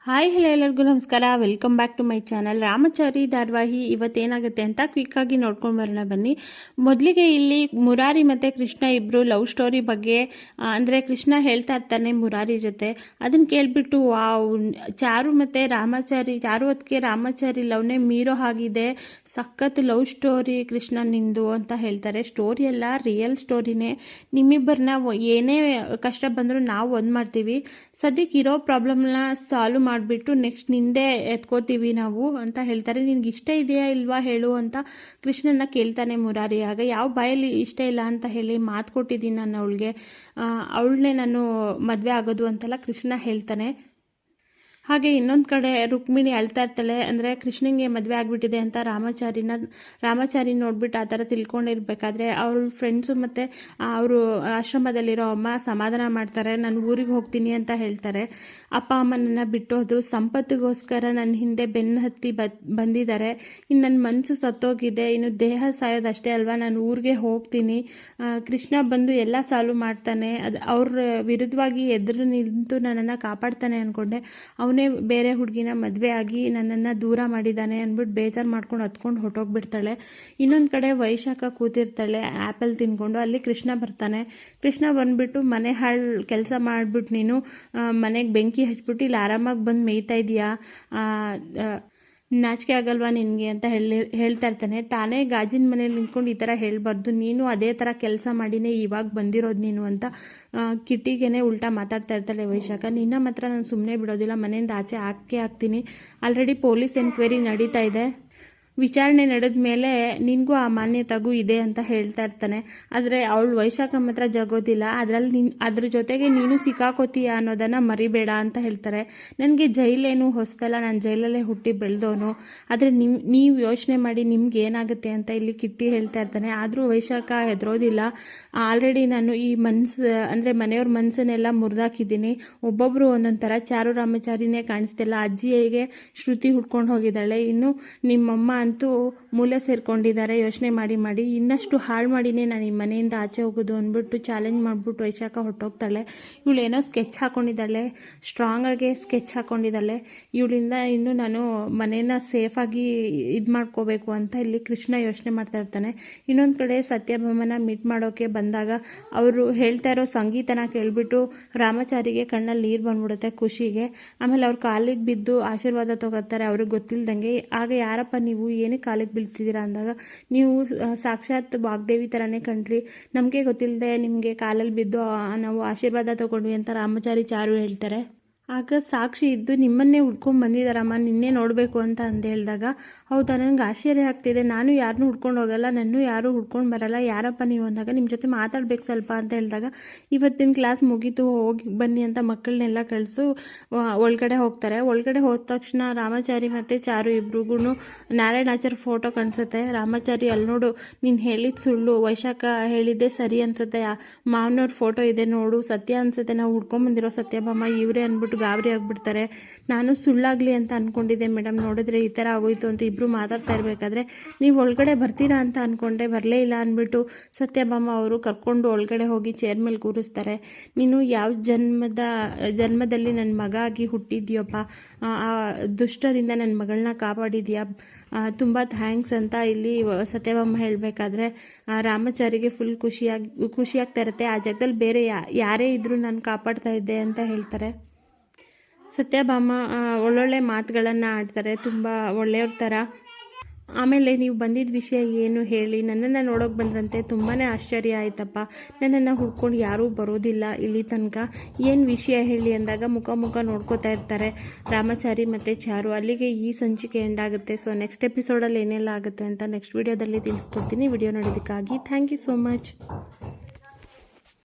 Hi hello ಎಲ್ಲರಿಗೂ ನಮಸ್ಕಾರ. Welcome back to my channel. Ramachari ಧಾರಾವಾಹಿ ಇವತ್ತೇನಾಗುತ್ತೆ ಅಂತ ಕ್ವಿಕ್ಕಾಗಿ ನೋಡ್ಕೊಂಡು ಬರೋಣ ಬನ್ನಿ. ಮೊದಲಿಗೆ ಇಲ್ಲಿ ಮುರಾರಿ ಮತ್ತು ಕೃಷ್ಣ ಇಬ್ಬರು ಲವ್ ಸ್ಟೋರಿ ಬಗ್ಗೆ ಅಂದರೆ ಕೃಷ್ಣ ಹೇಳ್ತಾ ಇರ್ತಾನೆ ಮುರಾರಿ ಜೊತೆ. ಅದನ್ನು ಕೇಳಿಬಿಟ್ಟು ವಾವ್, ಚಾರು ಮತ್ತು ರಾಮಾಚಾರಿ, ಚಾರು ಹೊತ್ತಿಗೆ ರಾಮಾಚಾರಿ ಲವ್ನೇ ಮೀರೋ ಆಗಿದೆ, ಸಖತ್ ಲವ್ ಸ್ಟೋರಿ ಕೃಷ್ಣ ನಿಂದು ಅಂತ ಹೇಳ್ತಾರೆ. ಸ್ಟೋರಿ ಎಲ್ಲ ರಿಯಲ್ ಸ್ಟೋರಿನೇ. ನಿಮ್ಮಿಬ್ಬರನ್ನ ಏನೇ ಕಷ್ಟ ಬಂದರೂ ನಾವು ಒಂದು ಮಾಡ್ತೀವಿ, ಸದ್ಯಕ್ಕೆ ಇರೋ ಪ್ರಾಬ್ಲಮ್ನ ಸಾಲ್ವ್ ಮಾಡಿಬಿಟ್ಟು ನೆಕ್ಸ್ಟ್ ನಿಂದೆ ಎತ್ಕೋತೀವಿ ನಾವು ಅಂತ ಹೇಳ್ತಾರೆ. ನಿನ್ಗೆ ಇಷ್ಟ ಇದೆಯಾ ಇಲ್ವಾ ಹೇಳು ಅಂತ ಕೃಷ್ಣನ ಕೇಳ್ತಾನೆ ಮುರಾರಿ. ಆಗ ಯಾವ ಬಾಯಲ್ಲಿ ಇಷ್ಟ ಇಲ್ಲ ಅಂತ ಹೇಳಿ ಮಾತು ಕೊಟ್ಟಿದ್ದೀನಿ ನಾನು ಅವಳಿಗೆ, ಅವಳನ್ನೇ ನಾನು ಮದುವೆ ಆಗೋದು ಅಂತೆಲ್ಲ ಕೃಷ್ಣ ಹೇಳ್ತಾನೆ. ಹಾಗೆ ಇನ್ನೊಂದು ಕಡೆ ರುಕ್ಮಿಣಿ ಅಳ್ತಾ ಇರ್ತಾಳೆ. ಅಂದರೆ ಕೃಷ್ಣಂಗೆ ಮದುವೆ ಆಗಿಬಿಟ್ಟಿದೆ ಅಂತ ರಾಮಾಚಾರಿ ನೋಡ್ಬಿಟ್ಟು ಆ ಥರ ತಿಳ್ಕೊಂಡಿರ್ಬೇಕಾದ್ರೆ ಅವ್ರ ಫ್ರೆಂಡ್ಸು ಮತ್ತು ಅವರು ಆಶ್ರಮದಲ್ಲಿರೋ ಅಮ್ಮ ಸಮಾಧಾನ ಮಾಡ್ತಾರೆ. ನಾನು ಊರಿಗೆ ಹೋಗ್ತೀನಿ ಅಂತ ಹೇಳ್ತಾರೆ. ಅಪ್ಪ ಅಮ್ಮ ನನ್ನ ಬಿಟ್ಟು ಹೋದ್ರು, ಸಂಪತ್ತಿಗೋಸ್ಕರ ನನ್ನ ಹಿಂದೆ ಬೆನ್ನು ಹತ್ತಿ ಬಂದಿದ್ದಾರೆ. ಇನ್ನು ನನ್ನ ಮನಸ್ಸು ಸತ್ತೋಗಿದೆ, ಇನ್ನು ದೇಹ ಸಾಯೋದಷ್ಟೇ ಅಲ್ವಾ, ನಾನು ಊರಿಗೆ ಹೋಗ್ತೀನಿ, ಕೃಷ್ಣ ಬಂದು ಎಲ್ಲ ಸಾಲ್ವ್ ಮಾಡ್ತಾನೆ, ಅವ್ರ ವಿರುದ್ಧವಾಗಿ ಎದುರು ನಿಂತು ನನ್ನನ್ನು ಕಾಪಾಡ್ತಾನೆ ಅಂದ್ಕೊಂಡೆ. ಅವನೇ ಬೇರೆ ಹುಡುಗಿನ ಮದುವೆ ಆಗಿ ನನ್ನನ್ನು ದೂರ ಮಾಡಿದ್ದಾನೆ ಅಂದ್ಬಿಟ್ಟು ಬೇಜಾರು ಮಾಡ್ಕೊಂಡು ಹತ್ಕೊಂಡು ಹೊಟ್ಟೋಗ್ಬಿಡ್ತಾಳೆ. ಇನ್ನೊಂದು ಕಡೆ ವೈಶಾಖ ಕೂತಿರ್ತಾಳೆ ಆ್ಯಪಲ್ ತಿನ್ಕೊಂಡು. ಅಲ್ಲಿ ಕೃಷ್ಣ ಬರ್ತಾನೆ. ಕೃಷ್ಣ ಬಂದುಬಿಟ್ಟು ಮನೆ ಹಾಳು ಕೆಲಸ ಮಾಡಿಬಿಟ್ಟು ನೀನು ಮನೆಗೆ ಬೆಂಕಿ ಹಚ್ಬಿಟ್ಟು ಇಲ್ಲಿ ಆರಾಮಾಗಿ ಬಂದು ಮೇಯ್ತಾ ಇದೆಯಾ, ನಾಚಿಕೆ ಆಗಲ್ವಾ ನಿನಗೆ ಅಂತ ಹೇಳ್ತಾ ಇರ್ತಾನೆ. ತಾನೇ ಗಾಜಿನ ಮನೇಲಿ ನಿಂತ್ಕೊಂಡು ಈ ಥರ ಹೇಳಬಾರ್ದು, ನೀನು ಅದೇ ಥರ ಕೆಲಸ ಮಾಡಿನೇ ಇವಾಗ ಬಂದಿರೋದು ನೀನು ಅಂತ ಕಿಟ್ಟಿಗೇನೆ ಉಲ್ಟಾ ಮಾತಾಡ್ತಾ ಇರ್ತಾಳೆ ವೈಶಾಖ. ನಿನ್ನ ಮಾತ್ರ ನಾನು ಸುಮ್ಮನೆ ಬಿಡೋದಿಲ್ಲ, ಮನೆಯಿಂದ ಆಚೆ ಹಾಕ್ತೀನಿ. ಆಲ್ರೆಡಿ ಪೊಲೀಸ್ ಎನ್ಕ್ವೈರಿ ನಡೀತಾ ಇದೆ, ವಿಚಾರಣೆ ನಡೆದ ಮೇಲೆ ನಿನಗೂ ಆ ಮಾನ್ಯತೆಗೂ ಇದೆ ಅಂತ ಹೇಳ್ತಾ ಇರ್ತಾನೆ. ಆದರೆ ಅವಳು ವೈಶಾಖ ಮಾತ್ರ ಜಗೋದಿಲ್ಲ. ಅದ್ರ ಜೊತೆಗೆ ನೀನು ಸಿಕ್ಕಾಕೋತೀಯ ಅನ್ನೋದನ್ನು ಮರಿಬೇಡ ಅಂತ ಹೇಳ್ತಾರೆ. ನನಗೆ ಜೈಲೇನು ಹೊಸದಲ್ಲ, ನಾನು ಜೈಲಲ್ಲೇ ಹುಟ್ಟಿ ಬೆಳೆದವನು, ಆದರೆ ನೀವು ಯೋಚನೆ ಮಾಡಿ ನಿಮ್ಗೆ ಏನಾಗುತ್ತೆ ಅಂತ ಇಲ್ಲಿ ಕಿಟ್ಟಿ ಹೇಳ್ತಾ ಇರ್ತಾನೆ. ಆದರೂ ವೈಶಾಖ ಹೆದರೋದಿಲ್ಲ. ಆಲ್ರೆಡಿ ನಾನು ಈ ಅಂದರೆ ಮನೆಯವ್ರ ಮನಸ್ಸನ್ನೆಲ್ಲ ಮುರಿದಾಕಿದ್ದೀನಿ. ಒಬ್ಬೊಬ್ಬರು ಒಂದೊಂದು ಥರ. ಚಾರು ರಾಮಾಚಾರಿನೇ ಕಾಣಿಸ್ತಿಲ್ಲ, ಅಜ್ಜಿಗೆ ಶ್ರುತಿ ಹುಡ್ಕೊಂಡು ಹೋಗಿದ್ದಾಳೆ, ಇನ್ನು ನಿಮ್ಮಮ್ಮ ಅಂತೂ ಮೂಲೆ ಸೇರ್ಕೊಂಡಿದ್ದಾರೆ. ಯೋಚನೆ ಮಾಡಿ ಇನ್ನಷ್ಟು ಹಾಳು ಮಾಡಿನೇ ನಾನು ಈ ಮನೆಯಿಂದ ಆಚೆ ಹೋಗೋದು ಅಂದ್ಬಿಟ್ಟು ಚಾಲೆಂಜ್ ಮಾಡಿಬಿಟ್ಟು ವೈಶಾಖ ಹೊರಟೋಗ್ತಾಳೆ. ಇವಳೇನೋ ಸ್ಕೆಚ್ ಹಾಕ್ಕೊಂಡಿದ್ದಾಳೆ, ಸ್ಟ್ರಾಂಗಾಗೆ ಸ್ಕೆಚ್ ಹಾಕ್ಕೊಂಡಿದ್ದಾಳೆ. ಇವಳಿಂದ ಇನ್ನು ನಾನು ಮನೇನ ಸೇಫಾಗಿ ಇದು ಮಾಡ್ಕೋಬೇಕು ಅಂತ ಇಲ್ಲಿ ಕೃಷ್ಣ ಯೋಚನೆ ಮಾಡ್ತಾ ಇರ್ತಾನೆ. ಇನ್ನೊಂದು ಕಡೆ ಸತ್ಯಭಾಮನ ಮೀಟ್ ಮಾಡೋಕ್ಕೆ ಬಂದಾಗ ಅವರು ಹೇಳ್ತಾ ಇರೋ ಸಂಗೀತನ ಕೇಳಿಬಿಟ್ಟು ರಾಮಾಚಾರಿಗೆ ಕಣ್ಣಲ್ಲಿ ನೀರು ಬಂದ್ಬಿಡುತ್ತೆ ಖುಷಿಗೆ. ಆಮೇಲೆ ಅವ್ರ ಕಾಲಿಗೆ ಬಿದ್ದು ಆಶೀರ್ವಾದ ತಗೋತಾರೆ ಅವ್ರಿಗೆ ಗೊತ್ತಿಲ್ದಂಗೆ. ಆಗ ಯಾರಪ್ಪ ನೀವು, ಏನಕ್ಕೆ ಕಾಲಿಗೆ ಬೀಳ್ತಿದ್ದೀರಾ ಅಂದಾಗ, ನೀವು ಸಾಕ್ಷಾತ್ ವಾಗ್ದೇವಿ ಥರನೇ ಕಣ್ರಿ, ನಮಗೆ ಗೊತ್ತಿಲ್ಲದೆ ನಿಮಗೆ ಕಾಲಲ್ಲಿ ಬಿದ್ದು ನಾವು ಆಶೀರ್ವಾದ ತಗೊಂಡ್ವಿ ಅಂತ ರಾಮಾಚಾರಿ ಚಾರು ಹೇಳ್ತಾರೆ. ಆಗ ಸಾಕ್ಷಿ ಇದ್ದು ನಿಮ್ಮನ್ನೇ ಹುಡ್ಕೊಂಡು ಬಂದಿದ್ದಾರಮ್ಮ, ನಿನ್ನೆ ನೋಡಬೇಕು ಅಂತ ಅಂದು ಹೇಳಿದಾಗ, ಹೌದಾ ನನಗೆ ಆಶ್ಚರ್ಯ ಆಗ್ತಿದೆ, ನಾನು ಯಾರನ್ನೂ ಹುಡ್ಕೊಂಡು ಹೋಗಲ್ಲ, ನನ್ನೂ ಯಾರೂ ಹುಡ್ಕೊಂಡು ಬರಲ್ಲ, ಯಾರಪ್ಪ ನೀವು ಅಂದಾಗ, ನಿಮ್ಮ ಜೊತೆ ಮಾತಾಡ್ಬೇಕು ಸ್ವಲ್ಪ ಅಂತ ಹೇಳಿದಾಗ, ಇವತ್ತಿನ ಕ್ಲಾಸ್ ಮುಗೀತು ಹೋಗಿ ಬನ್ನಿ ಅಂತ ಮಕ್ಕಳನ್ನೆಲ್ಲ ಕಳಿಸು ಒಳಗಡೆ ಹೋಗ್ತಾರೆ. ಒಳಗಡೆ ಹೋದ ತಕ್ಷಣ ರಾಮಾಚಾರಿ ಮತ್ತು ಚಾರು ಇಬ್ರಿಗೂ ನಾರಾಯಣಾಚಾರ್ಯ ಫೋಟೋ ಕಾಣಿಸುತ್ತೆ. ರಾಮಾಚಾರಿ ಅಲ್ಲಿ ನೋಡು, ನೀನು ಹೇಳಿದ ಸುಳ್ಳು, ವೈಶಾಖ ಹೇಳಿದ್ದೆ ಸರಿ ಅನ್ಸುತ್ತೆ, ಮಾವನವ್ರ ಫೋಟೋ ಇದೆ ನೋಡು, ಸತ್ಯ ಅನ್ಸುತ್ತೆ, ನಾವು ಹುಡ್ಕೊಂಬಂದಿರೋ ಸತ್ಯಭಾಮ ಇವರೇ ಅಂದ್ಬಿಟ್ಟು ಗಾಬರಿ ಆಗಿಬಿಡ್ತಾರೆ. ನಾನು ಸುಳ್ಳಾಗಲಿ ಅಂತ ಅಂದ್ಕೊಂಡಿದ್ದೆ ಮೇಡಮ್, ನೋಡಿದ್ರೆ ಈ ಥರ ಆಗೋಯ್ತು ಅಂತ ಇಬ್ಬರು ಮಾತಾಡ್ತಾ ಇರಬೇಕಾದ್ರೆ ನೀವು ಒಳಗಡೆ ಬರ್ತೀರಾ ಅಂತ ಅಂದ್ಕೊಂಡೆ, ಬರಲೇ ಇಲ್ಲ ಅಂದ್ಬಿಟ್ಟು ಸತ್ಯಭಾಮ ಅವರು ಕರ್ಕೊಂಡು ಒಳಗಡೆ ಹೋಗಿ ಚೇರ್ ಮೇಲೆ ಕೂರಿಸ್ತಾರೆ. ನೀನು ಯಾವ ಜನ್ಮದಲ್ಲಿ ನನ್ನ ಮಗ ಆಗಿ ಹುಟ್ಟಿದ್ಯಪ್ಪ, ಆ ದುಷ್ಟರಿಂದ ನನ್ನ ಮಗಳನ್ನ ಕಾಪಾಡಿದ್ಯಾ, ತುಂಬ ಥ್ಯಾಂಕ್ಸ್ ಅಂತ ಇಲ್ಲಿ ಸತ್ಯಭಾಮ ಹೇಳಬೇಕಾದ್ರೆ ರಾಮಾಚಾರಿಗೆ ಫುಲ್ ಖುಷಿಯಾಗ್ತಾ ಇರುತ್ತೆ. ಆ ಜಾಗದಲ್ಲಿ ಬೇರೆ ಯಾರೇ ಇದ್ದರೂ ನಾನು ಕಾಪಾಡ್ತಾ ಇದ್ದೆ ಅಂತ ಹೇಳ್ತಾರೆ. ಸತ್ಯಭಾಮ ಒಳ್ಳೊಳ್ಳೆ ಮಾತುಗಳನ್ನು ಆಡ್ತಾರೆ, ತುಂಬ ಒಳ್ಳೆಯವ್ರ ಥರ. ಆಮೇಲೆ ನೀವು ಬಂದಿದ್ದ ವಿಷಯ ಏನು ಹೇಳಿ, ನನ್ನನ್ನು ನೋಡೋಕೆ ಬಂದ್ರಂತೆ, ತುಂಬಾ ಆಶ್ಚರ್ಯ ಆಯ್ತಪ್ಪ, ನನ್ನನ್ನು ಹುಡ್ಕೊಂಡು ಯಾರೂ ಬರೋದಿಲ್ಲ ಇಲ್ಲಿ ತನಕ, ಏನು ವಿಷಯ ಹೇಳಿ ಅಂದಾಗ ಮುಖ ನೋಡ್ಕೋತಾ ಇರ್ತಾರೆ ರಾಮಾಚಾರಿ ಮತ್ತು ಚಾರು. ಅಲ್ಲಿಗೆ ಈ ಸಂಚಿಕೆ ಎಂಡ್ ಆಗುತ್ತೆ. ಸೊ ನೆಕ್ಸ್ಟ್ ಎಪಿಸೋಡಲ್ಲಿ ಏನೆಲ್ಲ ಆಗುತ್ತೆ ಅಂತ ನೆಕ್ಸ್ಟ್ ವಿಡಿಯೋದಲ್ಲಿ ತಿಳಿಸ್ಕೊಡ್ತೀನಿ. ವಿಡಿಯೋ ನೋಡೋದಕ್ಕಾಗಿ ಥ್ಯಾಂಕ್ ಯು ಸೋ ಮಚ್.